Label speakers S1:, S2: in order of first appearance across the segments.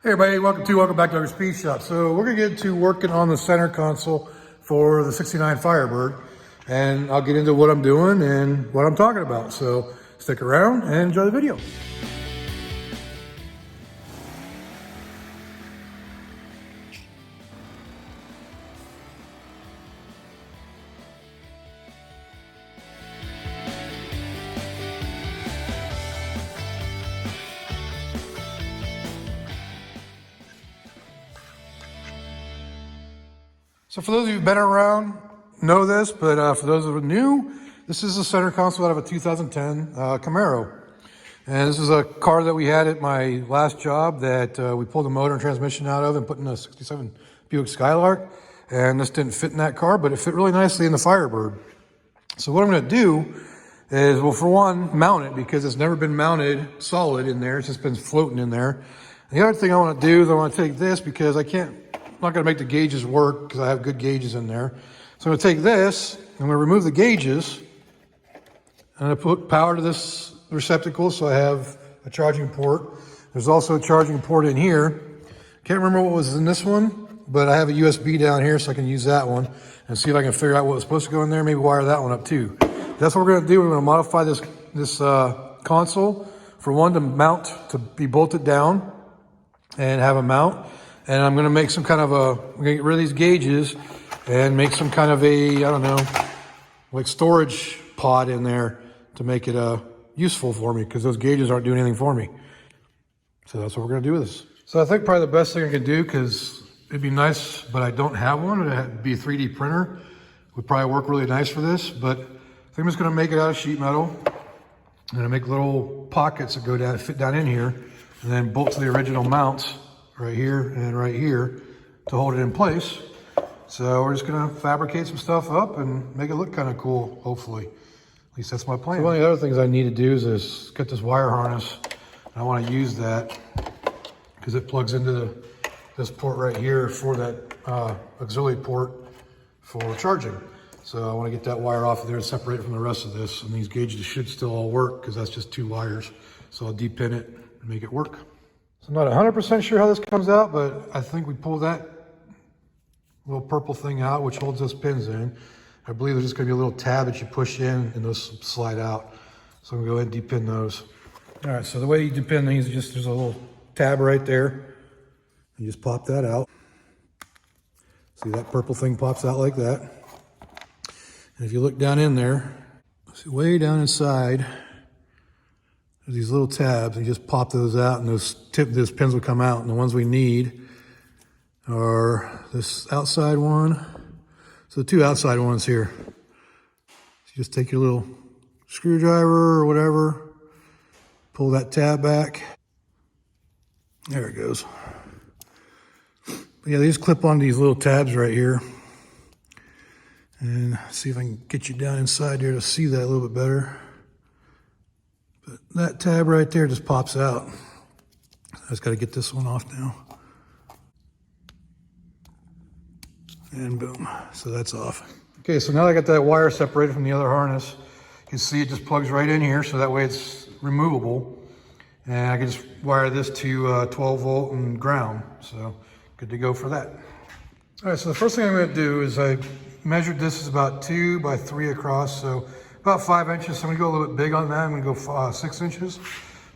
S1: Hey everybody, welcome back to our Speed Shop. So we're gonna get into working on the center console for the 69 Firebird, and I'll get into what I'm doing and what I'm talking about. So stick around and enjoy the video. So for those of you who've been around, know this, but for those who are new, this is the center console out of a 2010 Camaro. And this is a car that we had at my last job that we pulled the motor and transmission out of and put in a 67 Buick Skylark. And this didn't fit in that car, but it fit really nicely in the Firebird. So what I'm gonna do is, well, for one, mount it because it's never been mounted solid in there. It's just been floating in there. And the other thing I wanna do is I wanna take this because I'm not gonna make the gauges work because I have good gauges in there. So I'm gonna take this, I'm gonna remove the gauges, and I'm gonna put power to this receptacle so I have a charging port. There's also a charging port in here. Can't remember what was in this one, but I have a USB down here so I can use that one and see if I can figure out what was supposed to go in there, maybe wire that one up too. That's what we're gonna do. We're gonna modify this console for one to mount, to be bolted down and have a mount. And I'm gonna make some kind of I'm gonna get rid of these gauges and make some kind of I don't know, like storage pod in there to make it useful for me because those gauges aren't doing anything for me. So that's what we're gonna do with this. So I think probably the best thing I can do, because it'd be nice, but I don't have one, it'd be a 3D printer. Would probably work really nice for this, but I think I'm just gonna make it out of sheet metal. I'm gonna make little pockets that go down, fit down in here, and then bolt to the original mounts right here and right here to hold it in place. So we're just gonna fabricate some stuff up and make it look kind of cool, hopefully. At least that's my plan. So one of the other things I need to do is get this wire harness. I wanna use that because it plugs into this port right here for that auxiliary port for charging. So I wanna get that wire off of there and separate it from the rest of this. And these gauges should still all work because that's just 2 wires. So I'll depin it and make it work. So I'm not 100% sure how this comes out, but I think we pull that little purple thing out, which holds those pins in. I believe there's just gonna be a little tab that you push in and those slide out. So I'm gonna go ahead and depin those. All right, so the way you depin these is just, there's a little tab right there. You just pop that out. See, that purple thing pops out like that. And if you look down in there, see way down inside, there's these little tabs, and you just pop those out and those pins will come out. And the ones we need are this outside one. So the 2 outside ones here. So you just take your little screwdriver or whatever, pull that tab back. There it goes. But yeah, they just clip on these little tabs right here. And see if I can get you down inside there to see that a little bit better. But that tab right there just pops out. I just got to get this one off now. And boom, so that's off. Okay, so now that I got that wire separated from the other harness, you can see it just plugs right in here, so that way it's removable. And I can just wire this to 12 volt and ground, so good to go for that. All right, so the first thing I'm gonna do is I measured this is about 2 by 3 across, so about 5 inches. So I'm gonna go a little bit big on that. I'm gonna go 6 inches.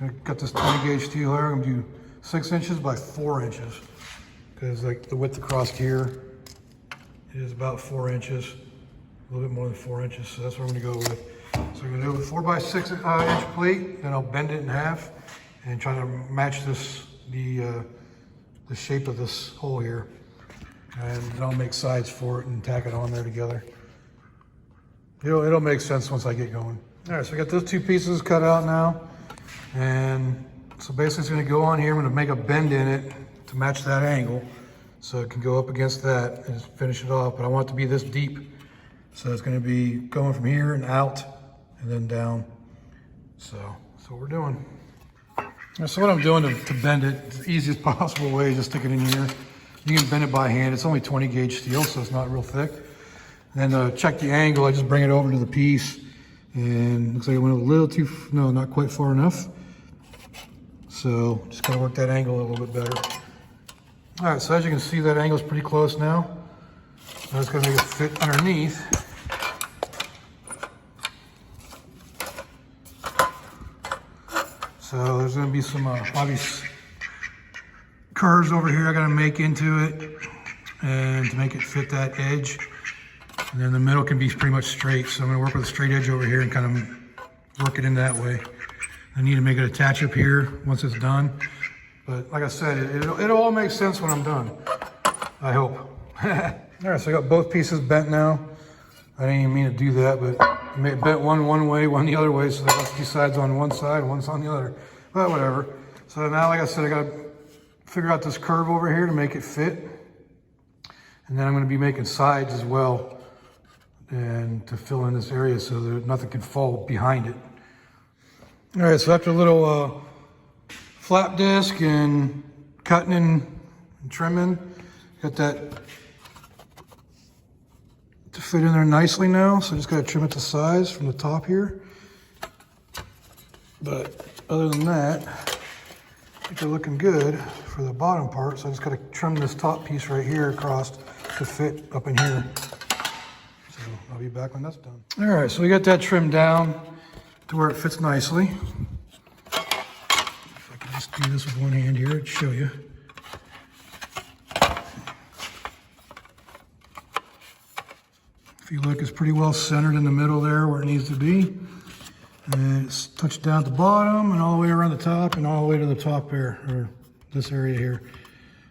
S1: I'm gonna cut this 20 gauge steel here. I'm gonna do 6 inches by 4 inches. Because like the width across here is about 4 inches, a little bit more than 4 inches. So that's what I'm gonna go with. So I'm gonna do a 4 by 6 inch plate, then I'll bend it in half and try to match this, the shape of this hole here. And then I'll make sides for it and tack it on there together. It'll make sense once I get going. All right, so I got those 2 pieces cut out now. And so basically it's gonna go on here. I'm gonna make a bend in it to match that angle. So it can go up against that and just finish it off. But I want it to be this deep. So it's gonna be going from here and out and then down. So that's what we're doing. So what I'm doing to bend it, the easiest possible way is just stick it in here. You can bend it by hand. It's only 20 gauge steel, so it's not real thick. And then to check the angle, I just bring it over to the piece. And looks like it went a little too, no, not quite far enough. So just gotta work that angle a little bit better. All right, so as you can see, that angle's pretty close now. I'm just gonna make it fit underneath. So there's gonna be some obvious curves over here I gotta make into it, and to make it fit that edge. And then the middle can be pretty much straight. So I'm gonna work with a straight edge over here and kind of work it in that way. I need to make it attach up here once it's done. But like I said, it'll all make sense when I'm done, I hope. All right, so I got both pieces bent now. I didn't even mean to do that, but I made it bent one way, one the other way, so the rusty side's on one side, one's on the other. But whatever. So now, like I said, I gotta figure out this curve over here to make it fit. And then I'm gonna be making sides as well, and to fill in this area so that nothing can fall behind it. All right, so after a little flap disc and cutting and trimming, got that to fit in there nicely now. So I just gotta trim it to size from the top here. But other than that, I think they're looking good for the bottom part. So I just gotta trim this top piece right here across to fit up in here. So I'll be back when that's done. All right, so we got that trimmed down to where it fits nicely. Just do this with one hand here to show you. If you look, it's pretty well centered in the middle there where it needs to be. And it's touched down at the bottom and all the way around the top and all the way to the top here, or this area here.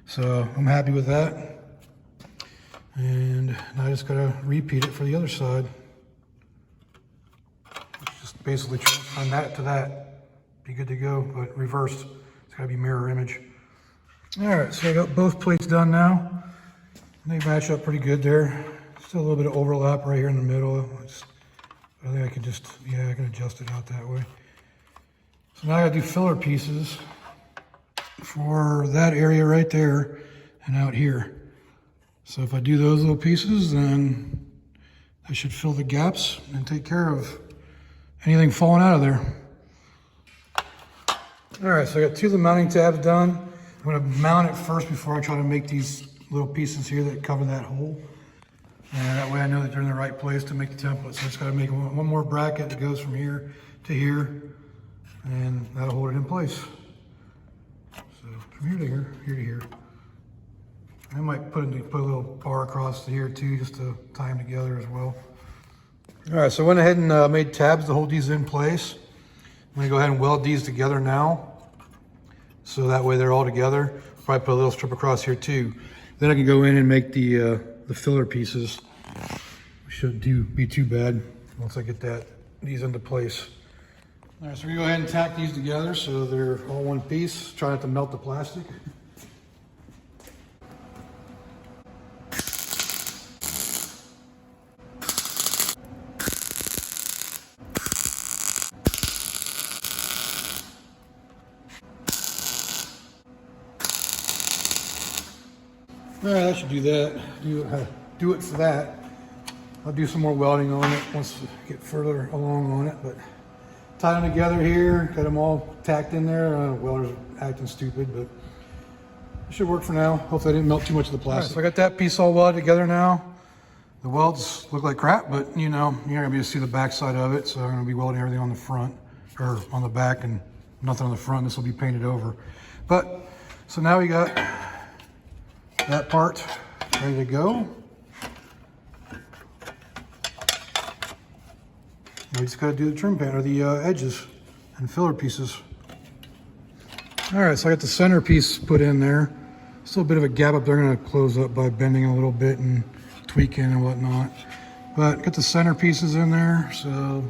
S1: So I'm happy with that. And now I just gotta repeat it for the other side. Just basically transferring that to that. Be good to go, but reversed. It's gotta be mirror image. All right, so I got both plates done now. They match up pretty good there. Still a little bit of overlap right here in the middle. I think I can just, I can adjust it out that way. So now I gotta do filler pieces for that area right there and out here. So if I do those little pieces, then I should fill the gaps and take care of anything falling out of there. All right, so I got two of the mounting tabs done. I'm gonna mount it first before I try to make these little pieces here that cover that hole. And that way I know that they're in the right place to make the template. So I just gotta make one more bracket that goes from here to here, and that'll hold it in place. So from here to here, here to here. I might put a little bar across here too, just to tie them together as well. All right, so I went ahead and made tabs to hold these in place. I'm gonna go ahead and weld these together now. So that way they're all together. Probably put a little strip across here too. Then I can go in and make the filler pieces. Shouldn't be too bad once I get these into place. All right, so we're gonna go ahead and tack these together so they're all one piece. Try not to melt the plastic. All right, I should do that. Do it for that. I'll do some more welding on it once we get further along on it. But tie them together here, got them all tacked in there. Welders are acting stupid, but it should work for now. Hopefully I didn't melt too much of the plastic. Right, so I got that piece all welded together now. The welds look like crap, but you know, you're not gonna be able to see the back side of it. So I'm gonna be welding everything on the front, or on the back, and nothing on the front. This will be painted over. But, so now we got that part ready to go. We just got to do the trim pan, or the edges and filler pieces. All right, so I got the center piece put in there. Still a bit of a gap up there. I'm going to close up by bending a little bit and tweaking and whatnot. But got the center pieces in there, so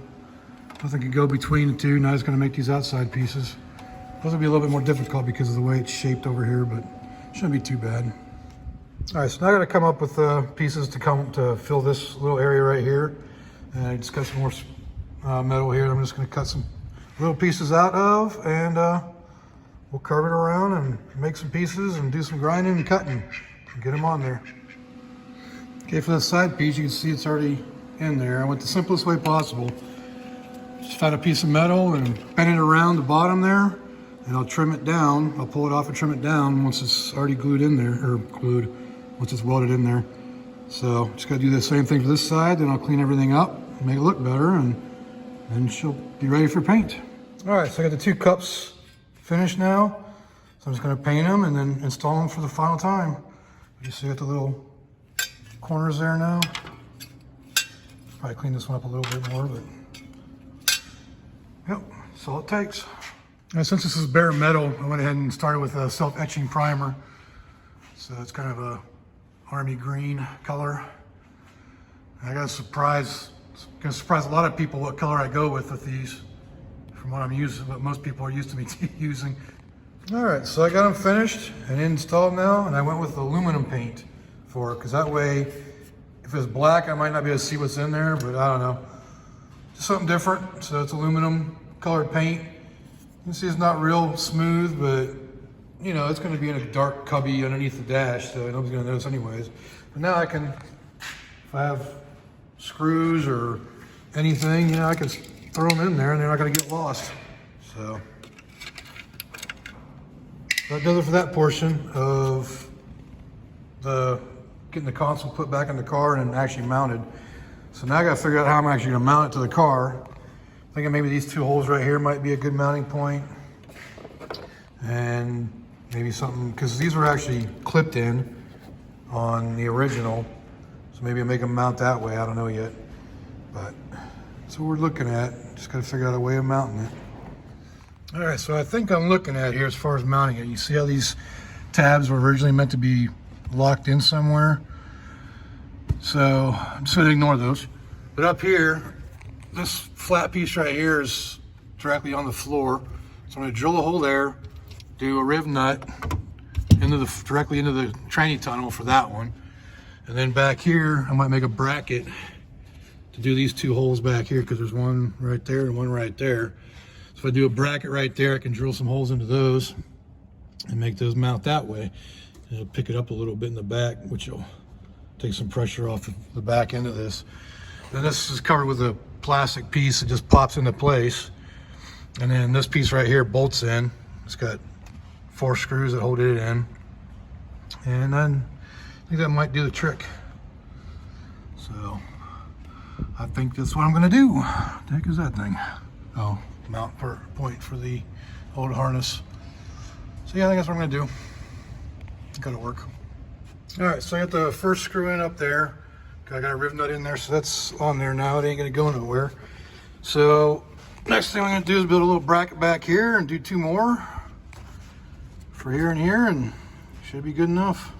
S1: nothing can go between the two. Now I'm just going to make these outside pieces. Those will be a little bit more difficult because of the way it's shaped over here, but it shouldn't be too bad. All right, so now I got to come up with pieces to fill this little area right here. And I just got some more metal here. I'm just going to cut some little pieces out of, and we'll carve it around and make some pieces and do some grinding and cutting and get them on there. Okay, for the side piece, you can see it's already in there. I went the simplest way possible. Just found a piece of metal and bent it around the bottom there, and I'll trim it down. I'll pull it off and trim it down once it's already glued in there, or glued, once it's welded in there. So just gotta do the same thing for this side, then I'll clean everything up, make it look better, and then she'll be ready for paint. All right, so I got the 2 cups finished now. So I'm just gonna paint them and then install them for the final time. You see got the little corners there now. Probably clean this one up a little bit more, but yep, that's all it takes. Now, since this is bare metal, I went ahead and started with a self-etching primer. So it's kind of a army green color. And I got gonna surprise a lot of people what color I go with these, from what I'm using, what most people are used to me using. All right, so I got them finished and installed now, and I went with aluminum paint for it, because that way, if it's black, I might not be able to see what's in there, but I don't know. Just something different. So it's aluminum colored paint. You can see it's not real smooth, but you know, it's gonna be in a dark cubby underneath the dash, so nobody's gonna notice anyways. But now I can, if I have screws or anything, you know, I can throw them in there and they're not gonna get lost. So that does it for that portion of getting the console put back in the car and actually mounted. So now I gotta figure out how I'm actually gonna mount it to the car. Thinking maybe these 2 holes right here might be a good mounting point. And maybe something, because these were actually clipped in on the original. So maybe I'll make them mount that way, I don't know yet. But that's what we're looking at. Just gotta figure out a way of mounting it. All right, so I think I'm looking at here as far as mounting it. You see how these tabs were originally meant to be locked in somewhere? So I'm just gonna ignore those. But up here, this flat piece right here is directly on the floor. So I'm gonna drill a hole there, do a riv nut directly into the tranny tunnel for that one. And then back here, I might make a bracket to do these 2 holes back here, because there's one right there and one right there. So if I do a bracket right there, I can drill some holes into those and make those mount that way. And it'll pick it up a little bit in the back, which will take some pressure off the back end of this. Then this is covered with a plastic piece that just pops into place. And then this piece right here bolts in. It's got 4 screws that hold it in. And then I think that might do the trick. So I think that's what I'm gonna do. What the heck is that thing? Oh, mount point for the old harness. So yeah, I think that's what I'm gonna do. Gotta work. All right, so I got the first screw in up there. I got a riv nut in there, so that's on there now. It ain't gonna go nowhere. So next thing I'm gonna do is build a little bracket back here and do 2 more for here and here, and should be good enough.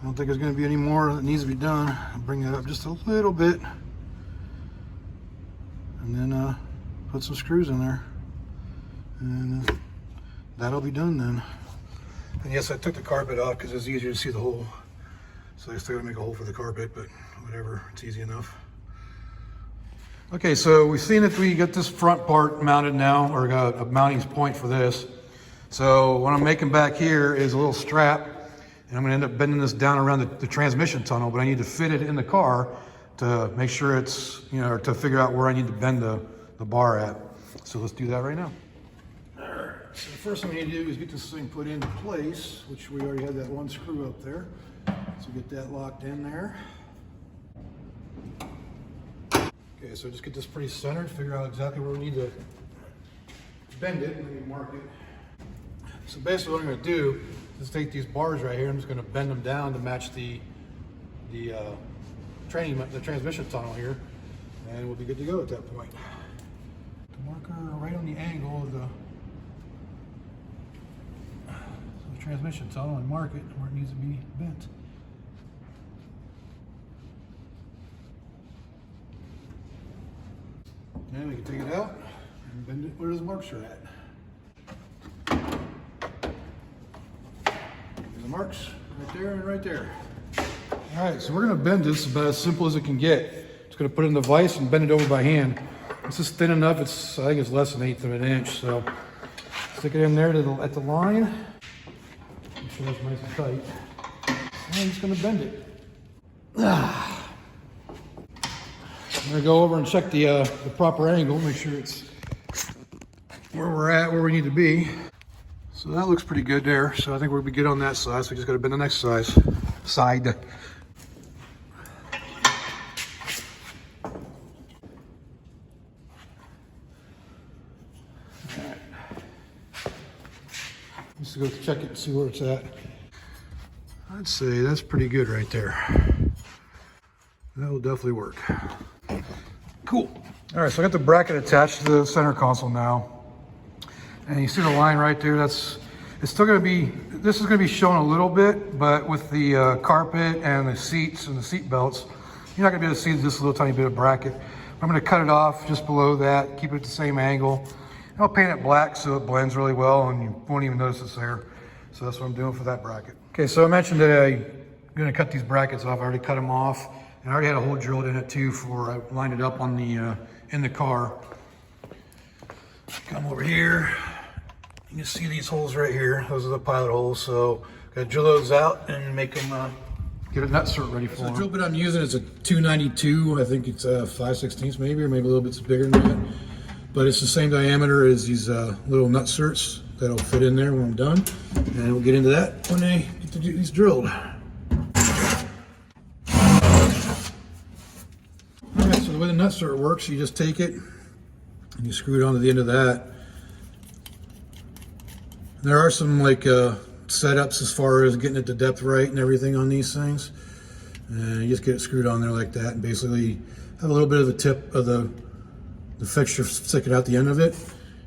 S1: I don't think there's gonna be any more that needs to be done. I'll bring that up just a little bit, and then put some screws in there, and that'll be done then. And yes, I took the carpet off because it's easier to see the hole. So I still gotta make a hole for the carpet, but whatever, it's easy enough. Okay, so we've seen that we got this front part mounted now, or got a mounting point for this. So what I'm making back here is a little strap, and I'm gonna end up bending this down around the transmission tunnel, but I need to fit it in the car to make sure it's, you know, or to figure out where I need to bend the bar at. So let's do that right now. All right, so the first thing we need to do is get this thing put into place, which we already had that 1 screw up there. So get that locked in there. Okay, so just get this pretty centered, figure out exactly where we need to bend it, and then mark it. So basically what I'm gonna do is take these bars right here, I'm just gonna bend them down to match the transmission tunnel here, and we'll be good to go at that point. The marker right on the angle of the transmission tunnel, and mark it where it needs to be bent. And we can take it out and bend it where those marks are at. There's the marks right there and right there. All right, so we're gonna bend this about as simple as it can get. Just gonna put it in the vise and bend it over by hand. This is thin enough, I think it's less than 1/8 of an inch, so stick it in there at the line. Make sure that's nice and tight. And I'm just gonna bend it. I'm gonna go over and check the proper angle, make sure it's where we're at, where we need to be. So that looks pretty good there. So I think we'll be good on that side. So we just got to bend the next side. Let's go check it and see where it's at. I'd say that's pretty good right there. That will definitely work. Cool. All right, so I got the bracket attached to the center console now. And you see the line right there, it's still gonna be, this is gonna be shown a little bit, but with the carpet and the seats and the seat belts, you're not gonna be able to see this little tiny bit of bracket. I'm gonna cut it off just below that, keep it at the same angle. I'll paint it black so it blends really well and you won't even notice it's there. So that's what I'm doing for that bracket. Okay, so I mentioned that I'm gonna cut these brackets off. I already cut them off. And I already had a hole drilled in it too for I lined it up on the in the car. Come over here. You can see these holes right here. Those are the pilot holes. So gotta drill those out and make them get a nut cert ready for them. The drill bit I'm using is a 292. I think it's 5/16 maybe, or maybe a little bit bigger than that. But it's the same diameter as these little nut certs that'll fit in there when I'm done. And we'll get into that when they get these drilled. Alright, so the way the nut cert works, you just take it and you screw it onto the end of that. There are some like setups as far as getting it to depth right and everything on these things. And you just get it screwed on there like that and basically have a little bit of the tip of the fixture sticking out the end of it.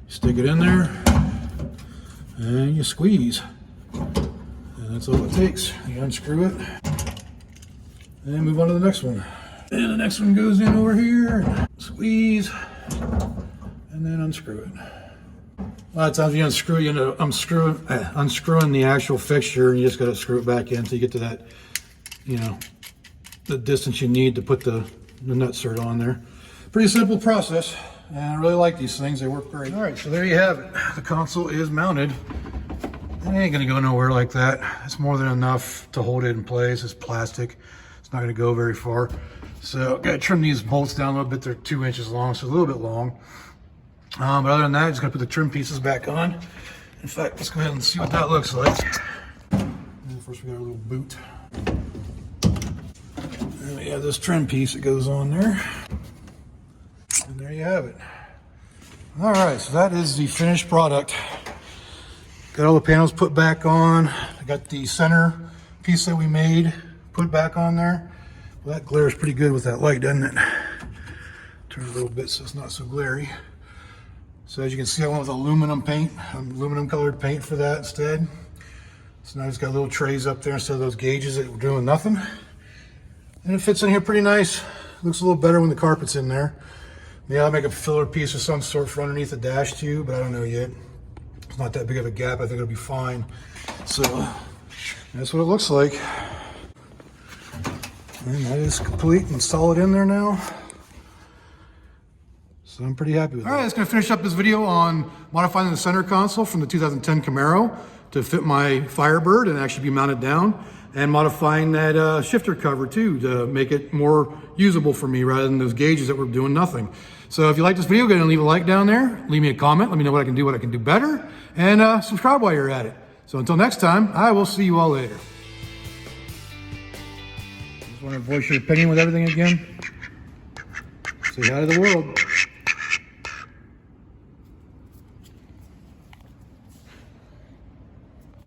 S1: Stick it in there and you squeeze. And that's all it takes. You unscrew it and move on to the next one. And the next one goes in over here, squeeze, and then unscrew it. A lot of times you unscrew, you end up unscrewing the actual fixture, and you just got to screw it back in until you get to that, you know, the distance you need to put the nut cert on there. Pretty simple process, and I really like these things. They work great. All right, so there you have it. The console is mounted. It ain't gonna go nowhere like that. It's more than enough to hold it in place. It's plastic. It's not gonna go very far. So gotta trim these bolts down a little bit. They're 2 inches long, so a little bit long. But other than that, just gonna put the trim pieces back on. In fact, let's go ahead and see what that looks like. And first we got our little boot. And we have this trim piece that goes on there. And there you have it. All right, so that is the finished product. Got all the panels put back on. I got the center piece that we made put back on there. Well, that glares pretty good with that light, doesn't it? Turn it a little bit so it's not so glary. So as you can see, I went with aluminum paint, aluminum colored paint for that instead. So now it's got little trays up there instead of those gauges that were doing nothing. And it fits in here pretty nice. Looks a little better when the carpet's in there. Maybe I'll make a filler piece of some sort for underneath the dash tube, but I don't know yet. It's not that big of a gap. I think it'll be fine. So that's what it looks like. And that is complete and solid in there now. So I'm pretty happy with that. All right, that's gonna finish up this video on modifying the center console from the 2010 Camaro to fit my Firebird and actually be mounted down, and modifying that shifter cover too to make it more usable for me rather than those gauges that were doing nothing. So if you like this video, go ahead and leave a like down there. Leave me a comment. Let me know what I can do better, and subscribe while you're at it. So until next time, I will see you all later. Just want to voice your opinion with everything again. Say hi to the world.